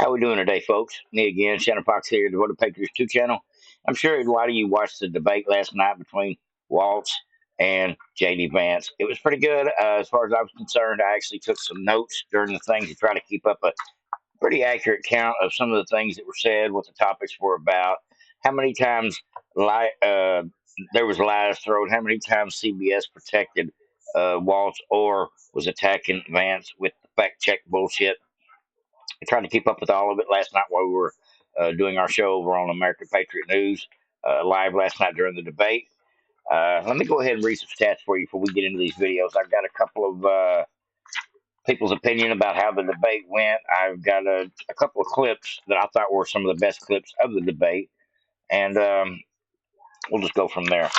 How we doing today, folks? Me again, Shannon Fox here, the Voted Patriots 2 channel. I'm sure a lot of you watched the debate last night between Waltz and J.D. Vance. It was pretty good. As far as I was concerned, I actually took some notes during the thing to try to keep up a pretty accurate count of some of the things that were said, what the topics were about, how many times there was lies thrown, how many times CBS protected Waltz or was attacking Vance with the fact check bullshit. I tried to keep up with all of it last night while we were doing our show over on American Patriot News live last night during the debate. Let me go ahead and read some stats for you before we get into these videos. I've got a couple of people's opinion about how the debate went. I've got a couple of clips that I thought were some of the best clips of the debate, and we'll just go from there.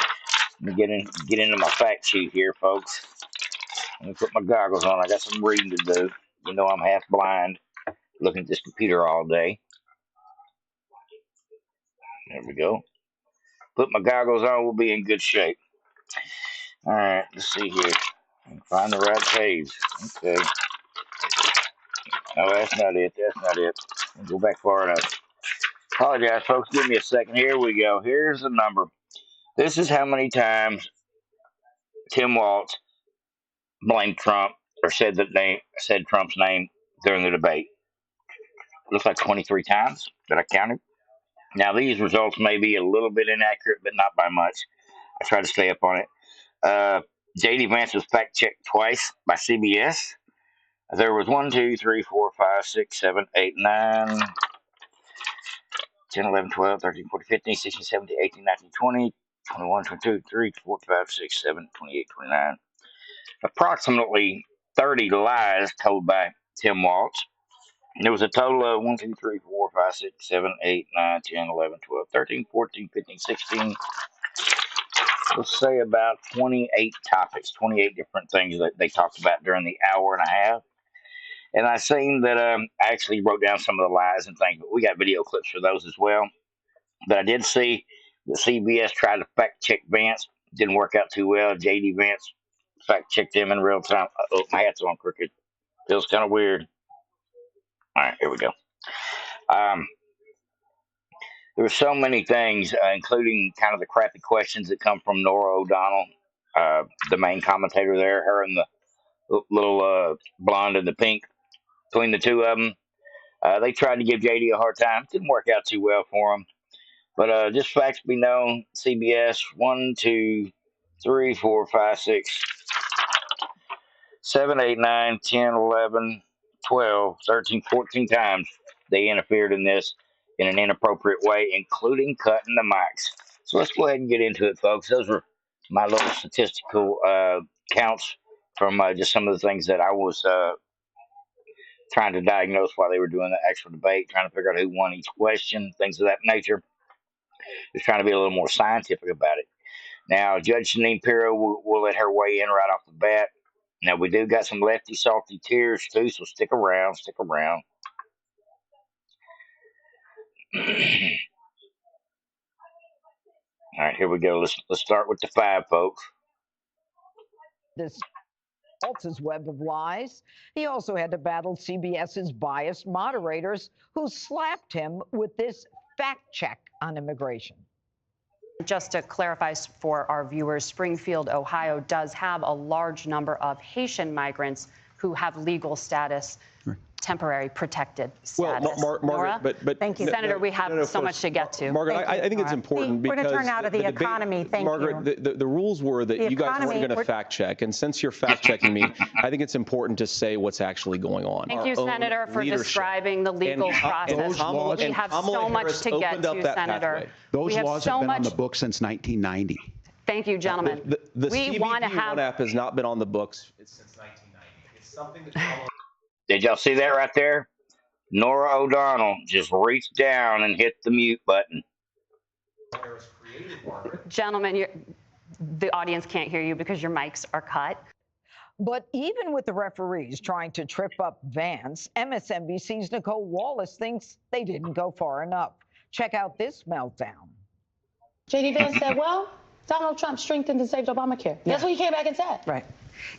Let me get into my fact sheet here, folks. Let me put my goggles on. I got some reading to do. You know I'm half blind, looking at this computer all day. There we go. Put my goggles on, we'll be in good shape. All right, let's see here. Find the right page. Okay. No, that's not it. That's not it. I'll go back far enough. Apologize, folks. Give me a second. Here we go. Here's the number. This is how many times Tim Waltz blamed Trump or said Trump's name during the debate. Looks like 23 times that I counted. Now, these results may be a little bit inaccurate, but not by much. I try to stay up on it. J.D. Vance was fact-checked twice by CBS. There was 1, 2, 3, 4, 5, 6, 7, 8, 9, 10, 11, 12, 13, 14, 15, 16, 17, 18, 19, 20, 21, 22, 23, 24, 25, 6, 7, 28, 29. Approximately 30 lies told by Tim Waltz. There was a total of 1, 2, 3, 4, 5, 6, 7, 8, 9, 10, 11, 12, 13, 14, 15, 16. Let's say about 28 topics, 28 different things that they talked about during the hour and a half. And I seen that I actually wrote down some of the lies and things, but we got video clips for those as well. But I did see that CBS tried to fact check Vance. Didn't work out too well. J.D. Vance fact checked him in real time. Oh, my hat's on crooked. Feels kind of weird. All right, here we go. There were so many things, including kind of the crappy questions that come from Nora O'Donnell, the main commentator there, her and the little blonde and the pink. Between the two of them, they tried to give JD a hard time. Didn't work out too well for him. But just facts be known, CBS, 1, 2, 3, 4, 5, 6, 7, 8, 9, 10, 11, 12, 13, 14 times they interfered in this in an inappropriate way, including cutting the mics. So let's go ahead and get into it, folks. Those were my little statistical counts from just some of the things that I was trying to diagnose while they were doing the actual debate, trying to figure out who won each question, things of that nature. Just trying to be a little more scientific about it. Now, Judge Janine Pirro, we'll let her weigh in right off the bat. Now, we do got some lefty salty tears, too, so stick around, stick around. All right, here we go. Let's start with the 5, folks. This Waltz's web of lies. He also had to battle CBS's biased moderators who slapped him with this fact check on immigration. Just to clarify for our viewers, Springfield, Ohio does have a large number of Haitian migrants who have legal status, temporary protected status. Well, Margaret, but thank you, Senator. We have so much to get to. Margaret, I think it's important because we're going to turn out of the economy. Thank Margaret, you. the rules were that you guys weren't going to fact check, and since you're fact checking me, I think it's important to say what's actually going on. Thank you, Senator, for describing the legal process. We have so much to get to, Senator. Those laws have been on the books since 1990. Thank you, gentlemen. The CBP Act has not been on the books since 1990. It's something that's Did y'all see that right there? Nora O'Donnell just reached down and hit the mute button. Gentlemen, the audience can't hear you because your mics are cut. But even with the referees trying to trip up Vance, MSNBC's Nicole Wallace thinks they didn't go far enough. Check out this meltdown. J.D. Vance said, well, Donald Trump strengthened and saved Obamacare. Yeah. That's what he came back and said. Right.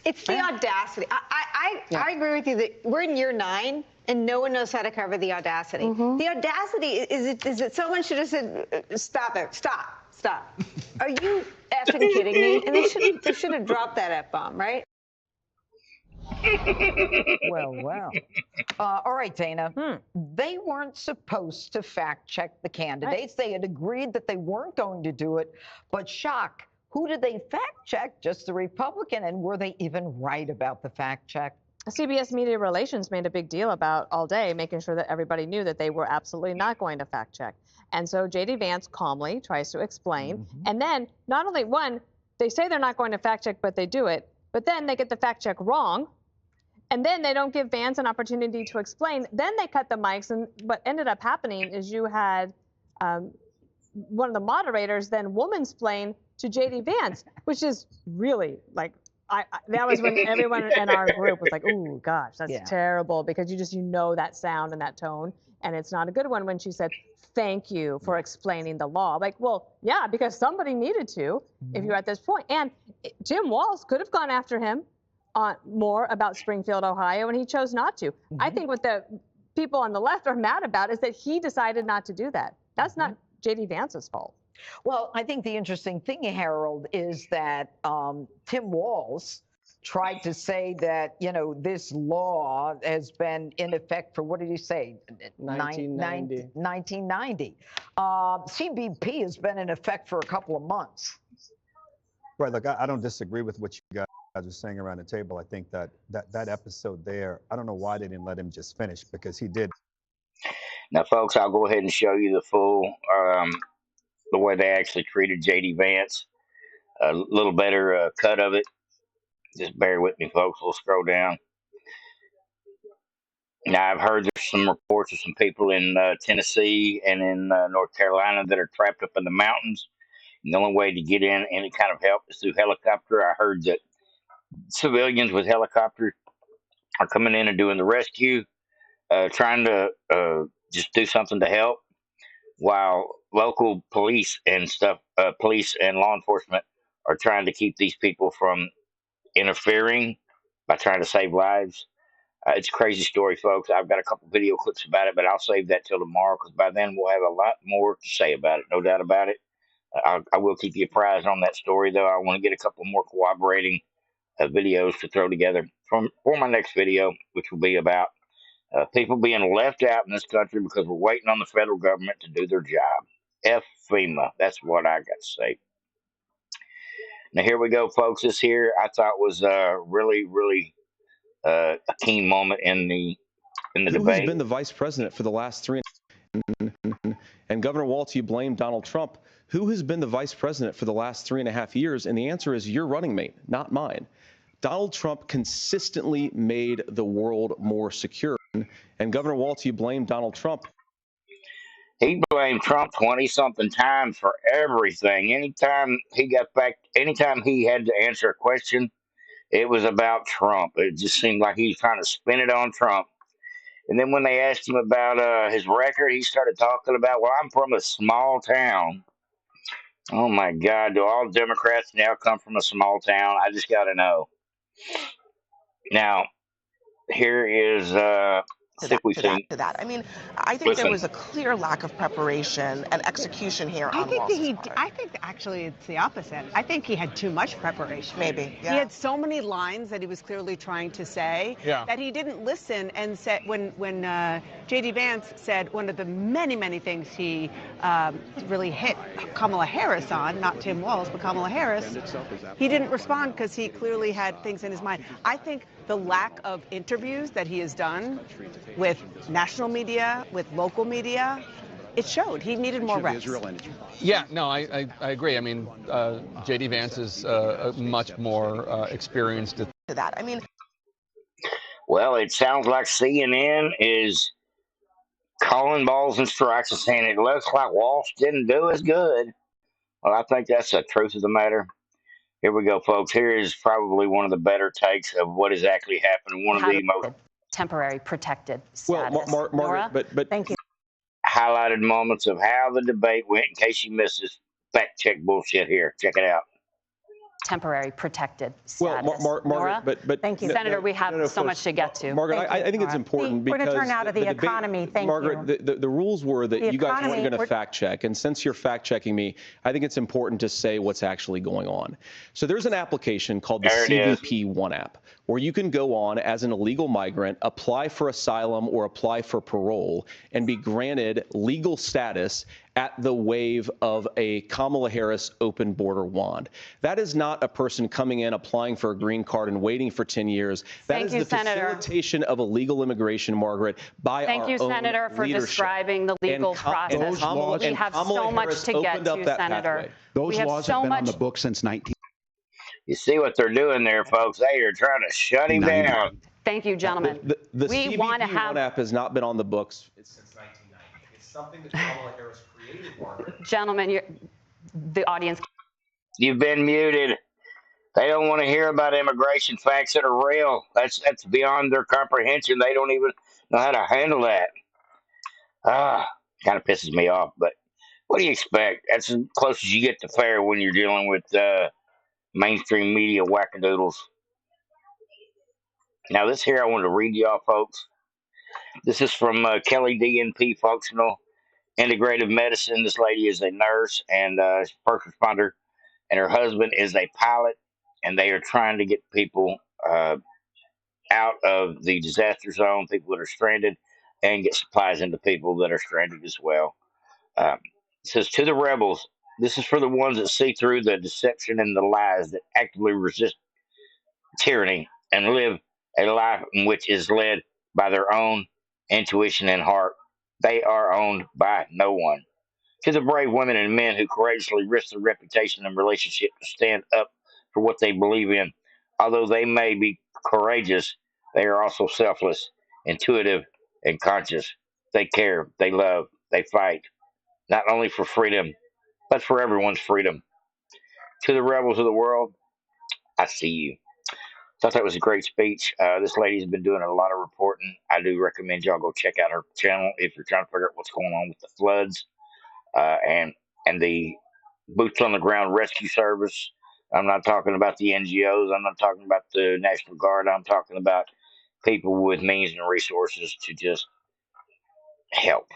It's the audacity. I agree with you that we're in year 9 And no one knows how to cover the audacity. The audacity, is it someone should have said, stop it, stop. Are you effing kidding me? And they should have dropped that F-bomb, right? Well. All right, Dana. They weren't supposed to fact check the candidates. They had agreed that they weren't going to do it. But shock, who did they fact check? Just the Republican. And were they even right about the fact check? CBS Media Relations made a big deal about all day, making sure that everybody knew that they were absolutely not going to fact check. And so J.D. Vance calmly tries to explain. And then not only they say they're not going to fact check, but they do it. But then they get the fact check wrong. And then they don't give Vance an opportunity to explain. Then they cut the mics. And what ended up happening is you had one of the moderators then woman-splain to J.D. Vance, which is really like, that was when everyone in our group was like, "Ooh, gosh, that's terrible," because you know that sound and that tone, and it's not a good one when she said, "Thank you for explaining the law." Like, well, yeah, because somebody needed to if you're at this point. And Jim Walz could have gone after him on more about Springfield, Ohio, and he chose not to. I think what the people on the left are mad about is that he decided not to do that. That's not J.D. Vance's fault. Well, I think the interesting thing, Harold, is that Tim Walz tried to say that, this law has been in effect for, what did he say? 1990. 1990. CBP has been in effect for a couple of months. Right. Look, I don't disagree with what you guys are saying around the table. I think that episode there, I don't know why they didn't let him just finish, because he did. Now, folks, I'll go ahead and show you the full the way they actually treated J.D. Vance. A little better cut of it. Just bear with me, folks. We'll scroll down. Now, I've heard there's some reports of some people in Tennessee and in North Carolina that are trapped up in the mountains. And the only way to get in any kind of help is through helicopter. I heard that civilians with helicopters are coming in and doing the rescue, trying to just do something to help, while local police and police and law enforcement are trying to keep these people from interfering by trying to save lives. It's a crazy story, folks. I've got a couple video clips about it, but I'll save that till tomorrow, because by then we'll have a lot more to say about it, no doubt about it. I will keep you apprised on that story, though. I want to get a couple more corroborating videos to throw together for my next video, which will be about people being left out in this country because we're waiting on the federal government to do their job. F FEMA. That's what I got to say. Now, here we go, folks. This here I thought was really, really a keen moment in the debate. Who has been the vice president for the last 3 and Governor Walz, you blame Donald Trump. Who has been the vice president for the last 3.5 years? And the answer is your running mate, not mine. Donald Trump consistently made the world more secure. And Governor Walz, you blame Donald Trump. He blamed Trump 20-something times for everything. Anytime he had to answer a question, it was about Trump. It just seemed like he was trying to spin it on Trump. And then when they asked him about his record, he started talking about, well, I'm from a small town. Oh, my God. Do all Democrats now come from a small town? I just got to know. Now, here is to that. I mean, I think there was a clear lack of preparation and execution here on Walz's part. I think actually it's the opposite. I think he had too much preparation. Maybe, yeah. He had so many lines that he was clearly trying to say that he didn't listen and said when J.D. Vance said one of the many things he really hit Kamala Harris on, not Tim Walz, but Kamala Harris, he didn't respond because he clearly had things in his mind. I think the lack of interviews that he has done with national media, with local media, it showed. He needed more reps. Yeah, no, I agree. I mean, J.D. Vance is much more experienced at that. I mean, well, it sounds like CNN is calling balls and strikes and saying it looks like Walz didn't do as good. Well, I think that's the truth of the matter. Here we go, folks. Here is probably one of the better takes of what has actually happened. One of the most temporary protected status. Well, Margaret, but thank you. Highlighted moments of how the debate went. In case you missed this fact check bullshit here, check it out. temporary protected Well, status. Margaret, Nora? but Thank you. Senator, we have so much to get to. Margaret, Thank you, I think it's Nora. important We're because going to turn out of the debate, economy. Thank Margaret, you. the rules were that The you guys weren't economy, going to fact check, and since you're fact checking me, I think it's important to say what's actually going on. So there's an application called the There it is. CBP One app, where you can go on as an illegal migrant, apply for asylum or apply for parole, and be granted legal status at the wave of a Kamala Harris open border wand. That is not a person coming in, applying for a green card and waiting for 10 years. That Thank is you, the Senator. facilitation of illegal immigration, Margaret, by Thank our you, own Senator, for leadership. describing the legal process. We have so much to get to, Senator. Those laws have been on the books since 1990. You see what they're doing there, folks? They are trying to shut him down. Thank you, gentlemen. The we CBP want to have One app has not been on the books since 1990. It's something that Kamala Harris created, Margaret. Gentlemen, the audience. You've been muted. They don't want to hear about immigration facts that are real. That's beyond their comprehension. They don't even know how to handle that. Kind of pisses me off. But what do you expect? That's as close as you get to fair when you're dealing with mainstream media wackadoodles. Now, this here I want to read y'all, folks. This is from Kelly DNP Functional Integrative Medicine. This lady is a nurse and first responder, and her husband is a pilot, and they are trying to get people out of the disaster zone, people that are stranded, and get supplies into people that are stranded as well. It says, to the rebels, this is for the ones that see through the deception and the lies, that actively resist tyranny and live a life in which is led by their own intuition and heart. They are owned by no one. To the brave women and men who courageously risk their reputation and relationship to stand up for what they believe in, although they may be courageous, they are also selfless, intuitive, and conscious. They care, they love, they fight, not only for freedom, but for everyone's freedom. To the rebels of the world, I see you. Thought that was a great speech. This lady's been doing a lot of reporting. I do recommend y'all go check out her channel if you're trying to figure out what's going on with the floods and the boots on the ground rescue service. I'm not talking about the NGOs. I'm not talking about the National Guard. I'm talking about people with means and resources to just help.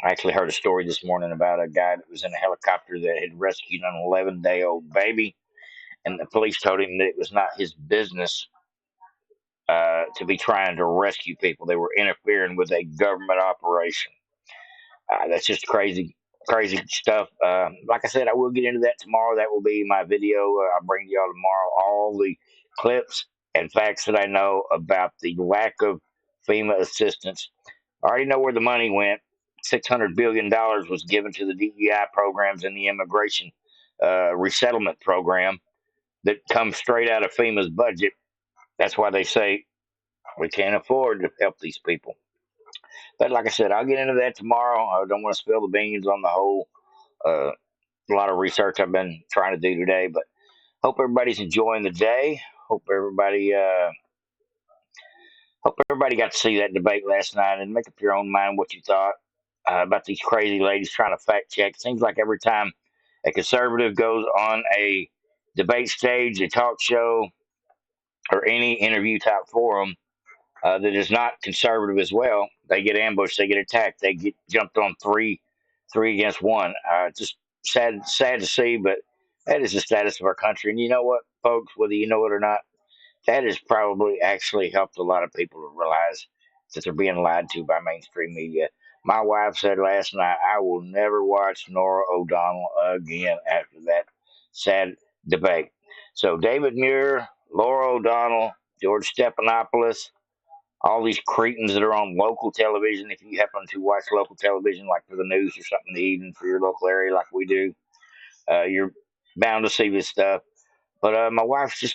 I actually heard a story this morning about a guy that was in a helicopter that had rescued an 11-day-old baby, and the police told him that it was not his business to be trying to rescue people. They were interfering with a government operation. That's just crazy stuff. Like I said, I will get into that tomorrow. That will be my video. I'll bring y'all tomorrow all the clips and facts that I know about the lack of FEMA assistance. I already know where the money went. $600 billion was given to the DEI programs and the immigration resettlement program that comes straight out of FEMA's budget. That's why they say we can't afford to help these people. But like I said, I'll get into that tomorrow. I don't want to spill the beans on the whole a lot of research I've been trying to do today. But hope everybody's enjoying the day. Hope everybody got to see that debate last night and make up your own mind what you thought about these crazy ladies trying to fact check. Seems like every time a conservative goes on a debate stage, a talk show, or any interview type forum that is not conservative as well, they get ambushed, they get attacked, they get jumped on three against one. Just sad to see, but that is the status of our country. And you know what, folks, whether you know it or not, that has probably actually helped a lot of people to realize that they're being lied to by mainstream media. My wife said last night, I will never watch Nora O'Donnell again after that sad debate. So David Muir, Laura O'Donnell, George Stephanopoulos, all these cretins that are on local television. If you happen to watch local television, like for the news or something in the evening for your local area, like we do, you're bound to see this stuff. But my wife's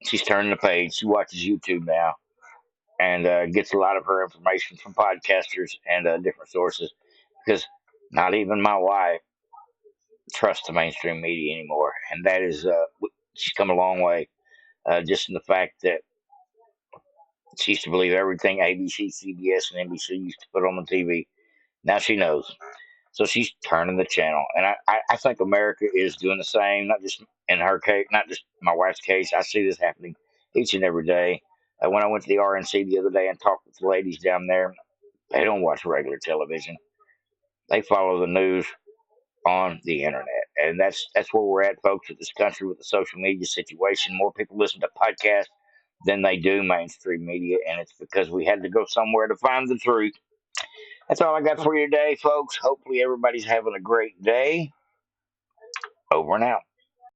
she's turning the page. She watches YouTube now and gets a lot of her information from podcasters and different sources, because not even my wife trusts the mainstream media anymore. And that is, she's come a long way, just in the fact that she used to believe everything ABC, CBS, and NBC used to put on the TV. Now she knows. So she's turning the channel, and I think America is doing the same. Not just in her case, not just my wife's case. I see this happening each and every day. When I went to the RNC the other day and talked with the ladies down there, they don't watch regular television. They follow the news on the internet, and that's where we're at, folks, with this country with the social media situation. More people listen to podcasts than they do mainstream media, and it's because we had to go somewhere to find the truth. That's all I got for you today, folks. Hopefully everybody's having a great day. Over and out.